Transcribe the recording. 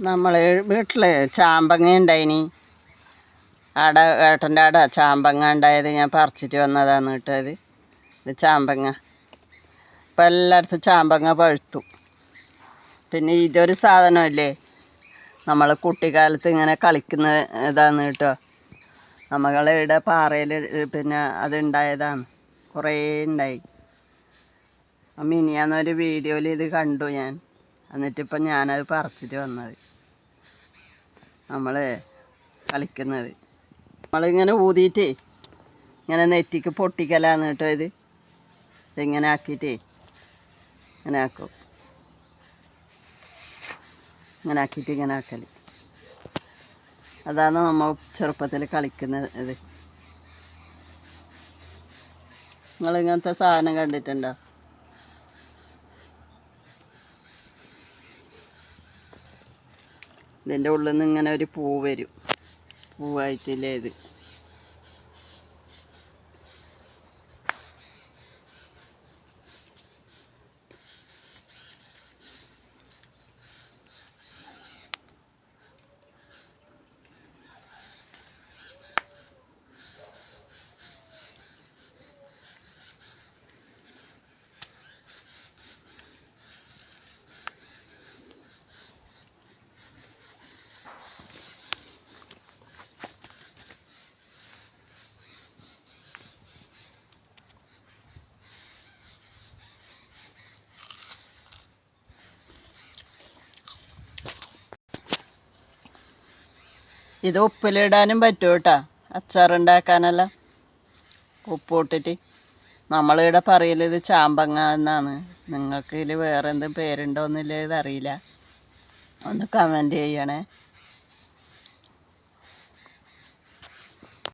നമ്മൾ വീട്ടിൽ ചാമ്പങ്ങ ഉണ്ടായിനി. ഏട്ടൻ്റെ ചാമ്പങ്ങ ഉണ്ടായത് ഞാൻ പറിച്ചിട്ട് വന്നതാണ് കേട്ടത്. ഇത് ചാമ്പങ്ങ. ഇപ്പം എല്ലായിടത്തും ചാമ്പങ്ങ പഴുത്തു. പിന്നെ ഇതൊരു സാധനമല്ലേ, നമ്മൾ കുട്ടിക്കാലത്ത് ഇങ്ങനെ കളിക്കുന്ന ഇതാണ് കേട്ടോ. നമ്മളുടെ പാറയിൽ പിന്നെ അതുണ്ടായതാണ്, കുറേ ഉണ്ടായി. മിനിയാന്നൊരു വീഡിയോയിൽ ഇത് കണ്ടു ഞാൻ. എന്നിട്ടിപ്പം ഞാനത് പറിച്ചിട്ട് വന്നത്. നമ്മൾ കളിക്കുന്നത് നമ്മളിങ്ങനെ ഊതിയിട്ടേ ഇങ്ങനെ നെറ്റിക്ക് പൊട്ടിക്കലാന്ന് കേട്ടോ. ഇതിങ്ങനെ ആക്കിയിട്ടേ ഇങ്ങനെ ആക്കും. ഇങ്ങനെ ആക്കിയിട്ട് ഇങ്ങനെ ആക്കൽ. അതാണ് നമ്മൾ ചെറുപ്പത്തിൽ കളിക്കുന്നത്. നിങ്ങളിങ്ങനത്തെ സാധനം കണ്ടിട്ടുണ്ടോ? ഇതിൻ്റെ ഉള്ളിൽ നിന്ന് ഇങ്ങനെ ഒരു പൂ വരും. പൂവായിട്ടില്ലേ ഇത്. ഇത് ഉപ്പിലിടാനും പറ്റും കേട്ടോ, അച്ചാറുണ്ടാക്കാനെല്ലാം ഉപ്പ് ഇട്ടിട്ട്. നമ്മളിവിടെ പറയൽ ഇത് ചാമ്പങ്ങ എന്നാണ്. നിങ്ങൾക്ക് ഇതിൽ വേറെ എന്തും പേരുണ്ടോയെന്നില്ല, ഇതറിയില്ല. ഒന്ന് കമൻറ്റ് ചെയ്യണേ.